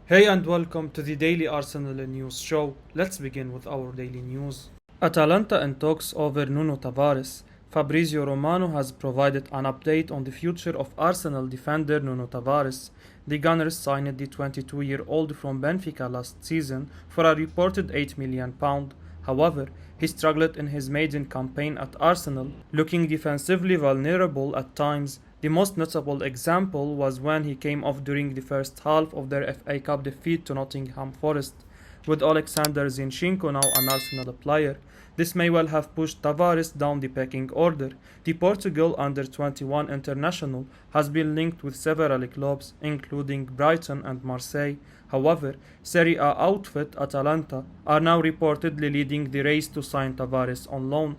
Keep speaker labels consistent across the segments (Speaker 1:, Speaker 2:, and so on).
Speaker 1: Hey and welcome to the Daily Arsenal News Show. Let's begin with our daily news. Atalanta in talks over Nuno Tavares. Fabrizio Romano has provided an update on the future of Arsenal defender Nuno Tavares. The Gunners signed the 22-year-old from Benfica last season for a reported £8 million. However, he struggled in his maiden campaign at Arsenal, looking defensively vulnerable at times. The most notable example was when he came off during the first half of their FA Cup defeat to Nottingham Forest. With Alexander Zinchenko now an Arsenal player, this may well have pushed Tavares down the pecking order. The Portugal under-21 international has been linked with several clubs, including Brighton and Marseille. However, Serie A outfit Atalanta are now reportedly leading the race to sign Tavares on loan.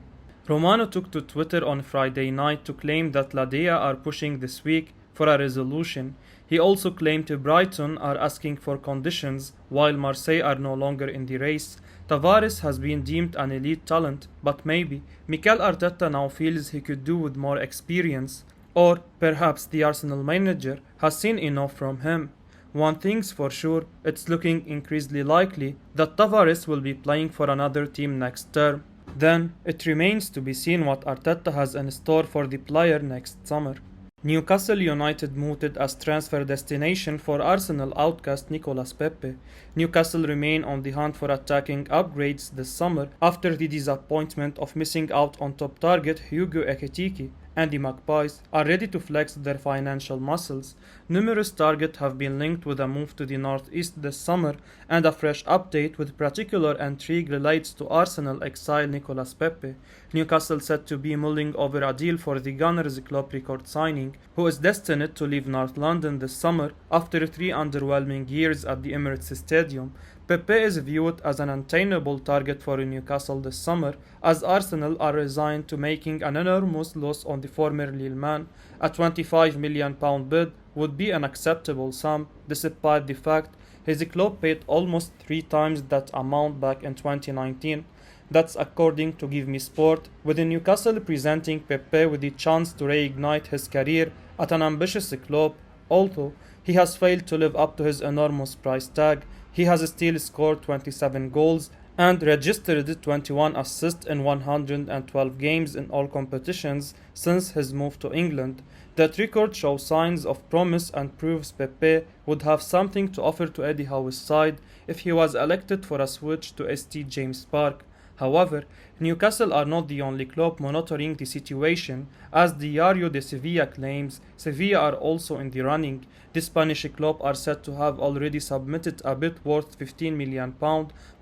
Speaker 1: Romano took to Twitter on Friday night to claim that La Dea are pushing this week for a resolution. He also claimed Brighton are asking for conditions, while Marseille are no longer in the race. Tavares has been deemed an elite talent, but maybe Mikel Arteta now feels he could do with more experience. Or perhaps the Arsenal manager has seen enough from him. One thing's for sure, it's looking increasingly likely that Tavares will be playing for another team next term. Then, it remains to be seen what Arteta has in store for the player next summer. Newcastle United mooted as transfer destination for Arsenal outcast Nicolas Pepe. Newcastle remain on the hunt for attacking upgrades this summer after the disappointment of missing out on top target Hugo Ekitike, and the Magpies are ready to flex their financial muscles. Numerous targets have been linked with a move to the northeast this summer, and a fresh update with particular intrigue relates to Arsenal exile Nicolas Pepe. Newcastle said to be mulling over a deal for the Gunners club record signing, who is destined to leave North London this summer after 3 underwhelming years at the Emirates Stadium. Pepe is viewed as an unattainable target for Newcastle this summer, as Arsenal are resigned to making an enormous loss on the former Lille man. A £25 million bid would be an acceptable sum, despite the fact his club paid almost 3 times that amount back in 2019. That's according to Give Me Sport, with Newcastle presenting Pepe with the chance to reignite his career at an ambitious club. Although he has failed to live up to his enormous price tag, he has still scored 27 goals and registered 21 assists in 112 games in all competitions since his move to England. That record shows signs of promise and proves Pepe would have something to offer to Eddie Howe's side if he was elected for a switch to St James Park. However, Newcastle are not the only club monitoring the situation, as Diario de Sevilla claims Sevilla are also in the running. The Spanish club are said to have already submitted a bid worth £15 million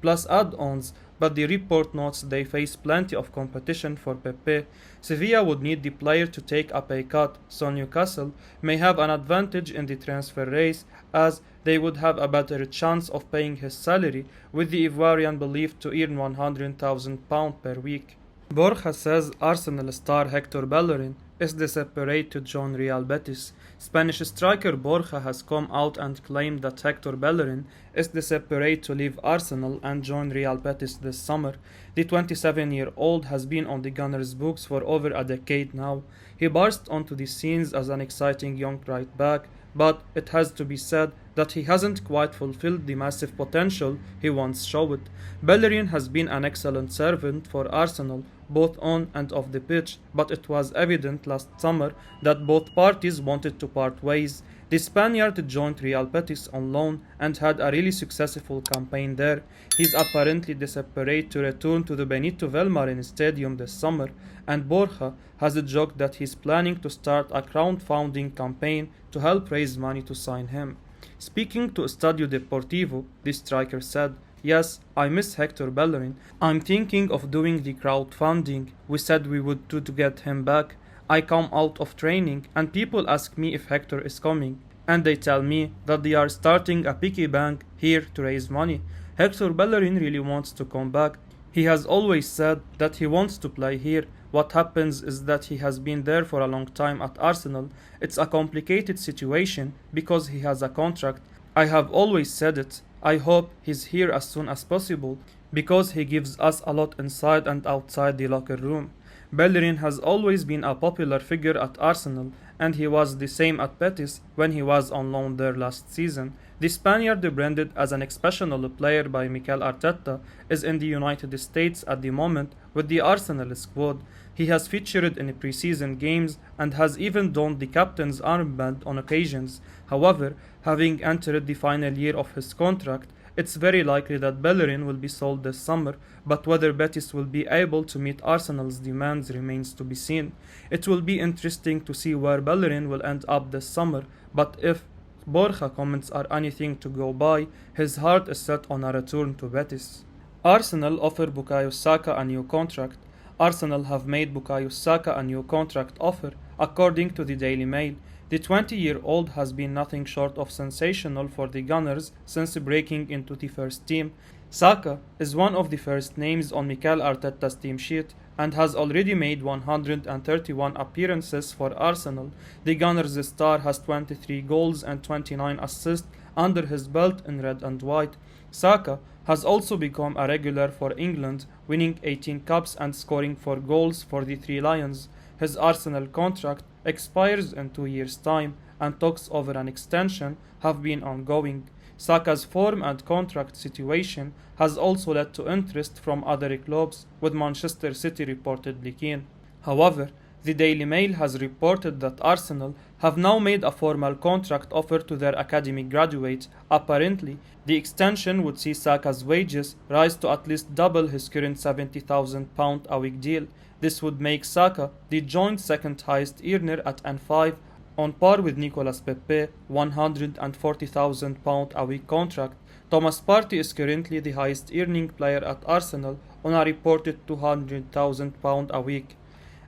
Speaker 1: plus add-ons, but the report notes they face plenty of competition for Pepe. Sevilla would need the player to take a pay cut, so Newcastle may have an advantage in the transfer race, as they would have a better chance of paying his salary, with the Ivorian believed to earn £100,000 per week. Borja says Arsenal star Hector Bellerin is desperate to join Real Betis. Spanish striker Borja has come out and claimed that Hector Bellerin is desperate to leave Arsenal and join Real Betis this summer. The 27-year-old has been on the Gunners' books for over a decade now. He burst onto the scenes as an exciting young right back, but it has to be said that he hasn't quite fulfilled the massive potential he once showed. Bellerin has been an excellent servant for Arsenal, both on and off the pitch, but it was evident last summer that both parties wanted to part ways. The Spaniard joined Real Betis on loan and had a really successful campaign there. He's apparently desperate to return to the Benito Villamarin Stadium this summer, and Borja has joked that he's planning to start a crowdfunding campaign to help raise money to sign him. Speaking to Estadio Deportivo, the striker said, "Yes, I miss Hector Bellerin. I'm thinking of doing the crowdfunding. We said we would do to get him back. I come out of training and people ask me if Hector is coming, and they tell me that they are starting a piggy bank here to raise money. Hector Bellerin really wants to come back. He has always said that he wants to play here. What happens is that he has been there for a long time at Arsenal. It's a complicated situation because he has a contract. I have always said it. I hope he's here as soon as possible because he gives us a lot inside and outside the locker room." Bellerin has always been a popular figure at Arsenal, and he was the same at Betis when he was on loan there last season. The Spaniard, branded as an exceptional player by Mikel Arteta, is in the United States at the moment with the Arsenal squad. He has featured in pre-season games and has even donned the captain's armband on occasions. However, having entered the final year of his contract, it's very likely that Bellerin will be sold this summer, but whether Betis will be able to meet Arsenal's demands remains to be seen. It will be interesting to see where Bellerin will end up this summer, but if Borja comments are anything to go by, his heart is set on a return to Betis. Arsenal offer Bukayo Saka a new contract. Arsenal have made Bukayo Saka a new contract offer, according to the Daily Mail. The 20-year-old has been nothing short of sensational for the Gunners since breaking into the first team. Saka is one of the first names on Mikel Arteta's team sheet and has already made 131 appearances for Arsenal. The Gunners' star has 23 goals and 29 assists under his belt in red and white. Saka has also become a regular for England, winning 18 caps and scoring 4 goals for the Three Lions. His Arsenal contract expires in 2 years' time, and talks over an extension have been ongoing. Saka's form and contract situation has also led to interest from other clubs, with Manchester City reportedly keen. However, the Daily Mail has reported that Arsenal have now made a formal contract offer to their academy graduate. Apparently, the extension would see Saka's wages rise to at least double his current £70,000 a week deal. This would make Saka the joint second highest earner at N5, on par with Nicolas Pepe, £140,000 a week contract. Thomas Partey is currently the highest earning player at Arsenal on a reported £200,000 a week.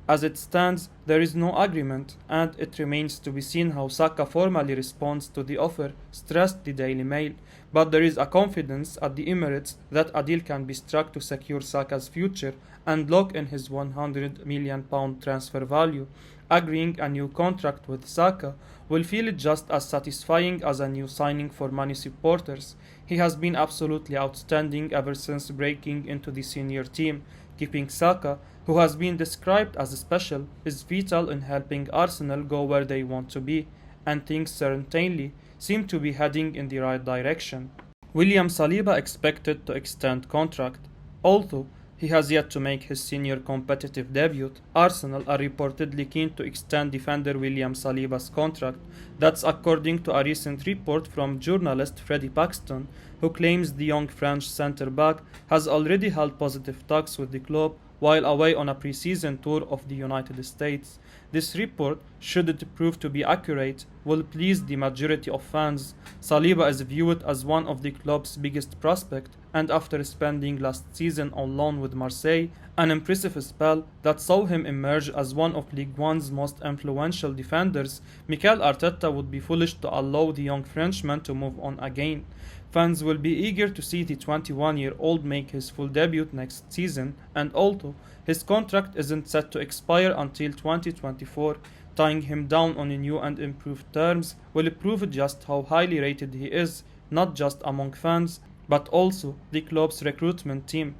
Speaker 1: As it stands, there is no agreement, and it remains to be seen how Saka formally responds to the offer, stressed the Daily Mail. But there is a confidence at the Emirates that a deal can be struck to secure Saka's future and lock in his £100 million transfer value. Agreeing a new contract with Saka will feel just as satisfying as a new signing for many supporters. He has been absolutely outstanding ever since breaking into the senior team. Keeping Saka, who has been described as special, is vital in helping Arsenal go where they want to be, and things certainly seem to be heading in the right direction. William Saliba expected to extend contract. Although he has yet to make his senior competitive debut, Arsenal are reportedly keen to extend defender William Saliba's contract. That's according to a recent report from journalist Freddie Paxton, who claims the young French centre-back has already held positive talks with the club while away on a pre-season tour of the United States. This report, should it prove to be accurate, will please the majority of fans. Saliba is viewed as one of the club's biggest prospects, and after spending last season on loan with Marseille, an impressive spell that saw him emerge as one of Ligue 1's most influential defenders, Mikel Arteta would be foolish to allow the young Frenchman to move on again. Fans will be eager to see the 21-year-old make his full debut next season, and although his contract isn't set to expire until 2024, tying him down on new and improved terms will prove just how highly rated he is, not just among fans, but also the club's recruitment team.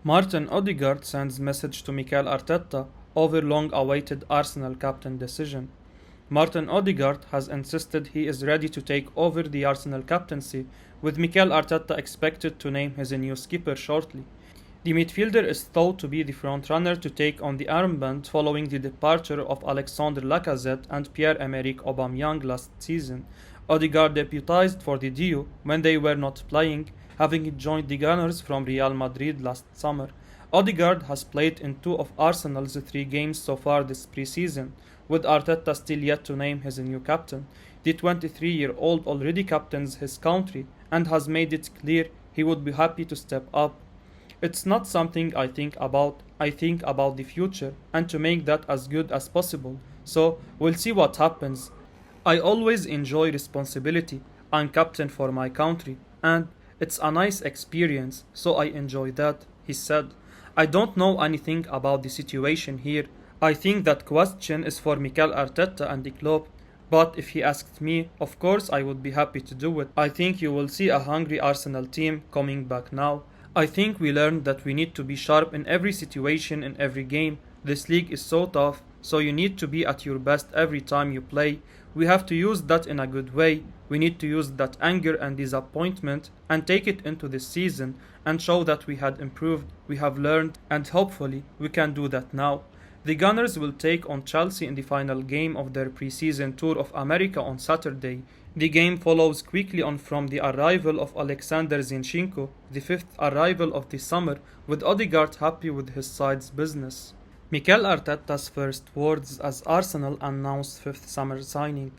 Speaker 1: Martin Odegaard sends message to Mikel Arteta over long-awaited Arsenal captain decision. Martin Odegaard has insisted he is ready to take over the Arsenal captaincy, with Mikel Arteta expected to name his new skipper shortly. The midfielder is thought to be the front-runner to take on the armband following the departure of Alexandre Lacazette and Pierre-Emerick Aubameyang last season. Odegaard deputized for the duo when they were not playing, having joined the Gunners from Real Madrid last summer. Odegaard has played in 2 of Arsenal's 3 games so far this pre-season, with Arteta still yet to name his new captain. The 23-year-old already captains his country and has made it clear he would be happy to step up. It's not something I think about the future and to make that as good as possible, so we'll see what happens. I always enjoy responsibility. I'm captain for my country, and it's a nice experience, so I enjoy that, he said. I don't know anything about the situation here. I think that question is for Mikel Arteta and the club, but if he asked me, of course I would be happy to do it. I think you will see a hungry Arsenal team coming back now. I think we learned that we need to be sharp in every situation, in every game, This league is so tough, so you need to be at your best every time you play. We have to use that in a good way. We need to use that anger and disappointment and take it into this season and show that we had improved, we have learned, and hopefully we can do that now. The Gunners will take on Chelsea in the final game of their pre-season tour of America on Saturday. The game follows quickly on from the arrival of Alexander Zinchenko, the fifth arrival of the summer, with Odegaard happy with his side's business. Mikel Arteta's first words as Arsenal announced fifth summer signing.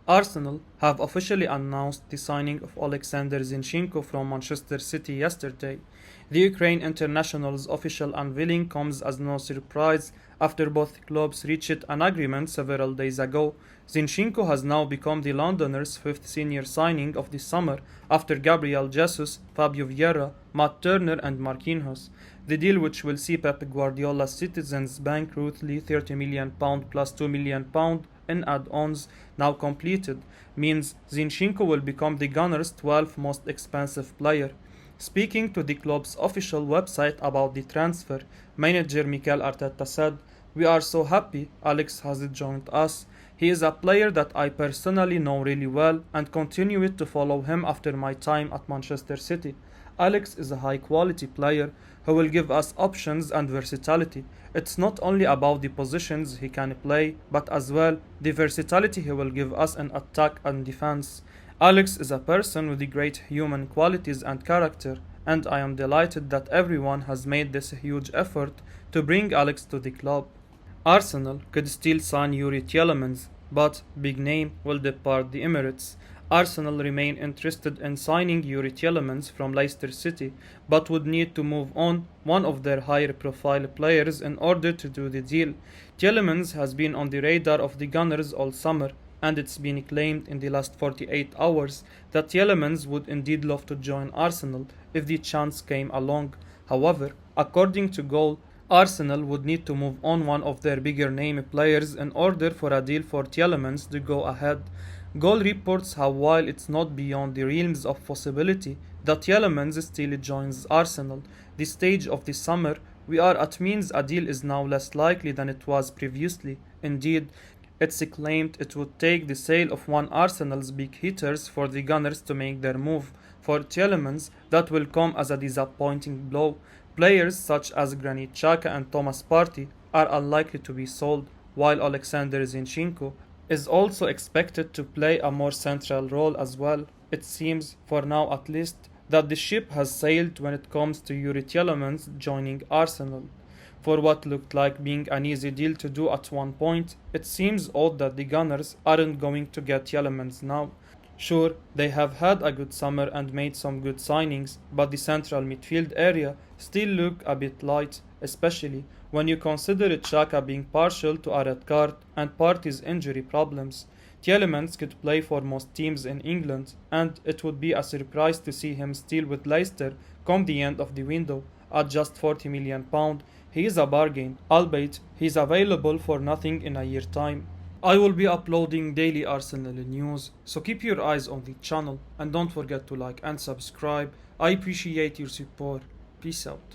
Speaker 1: Arsenal have officially announced the signing of Alexander Zinchenko from Manchester City yesterday. The Ukraine international's official unveiling comes as no surprise after both clubs reached an agreement several days ago. Zinchenko has now become the Londoners' fifth senior signing of the summer after Gabriel Jesus, Fabio Vieira, Matt Turner and Marquinhos. The deal, which will see Pep Guardiola's Citizens Bank roughly £30 million plus £2 million in add-ons now completed, means Zinchenko will become the Gunners' 12th most expensive player. Speaking to the club's official website about the transfer, manager Mikel Arteta said, "We are so happy Alex has joined us. He is a player that I personally know really well and continue to follow him after my time at Manchester City. Alex is a high-quality player who will give us options and versatility. It's not only about the positions he can play, but as well the versatility he will give us in attack and defense. Alex is a person with great human qualities and character, and I am delighted that everyone has made this huge effort to bring Alex to the club." Arsenal could still sign Youri Tielemans, but big name will depart the Emirates. Arsenal remain interested in signing Youri Tielemans from Leicester City, but would need to move on one of their higher profile players in order to do the deal. Tielemans has been on the radar of the Gunners all summer, and it's been claimed in the last 48 hours that Tielemans would indeed love to join Arsenal if the chance came along. However, according to Goal, Arsenal would need to move on one of their bigger name players in order for a deal for Tielemans to go ahead. Goal reports how while it's not beyond the realms of possibility that Tielemans still joins Arsenal, this stage of the summer we are at means a deal is now less likely than it was previously. Indeed, it's claimed it would take the sale of one Arsenal's big hitters for the Gunners to make their move. For Tielemans, that will come as a disappointing blow. Players such as Granit Xhaka and Thomas Partey are unlikely to be sold, while Alexander Zinchenko is also expected to play a more central role as well. It seems, for now at least, that the ship has sailed when it comes to Youri Tielemans joining Arsenal. For what looked like being an easy deal to do at one point, it seems odd that the Gunners aren't going to get Tielemans now. Sure, they have had a good summer and made some good signings, but the central midfield area still look a bit light, especially when you consider Xhaka being partial to a red card and Partey's injury problems. Tielemans could play for most teams in England, and it would be a surprise to see him still with Leicester come the end of the window. At just £40 million, he is a bargain, albeit he is available for nothing in a year's time. I will be uploading daily Arsenal news, so keep your eyes on the channel and don't forget to like and subscribe. I appreciate your support. Peace out.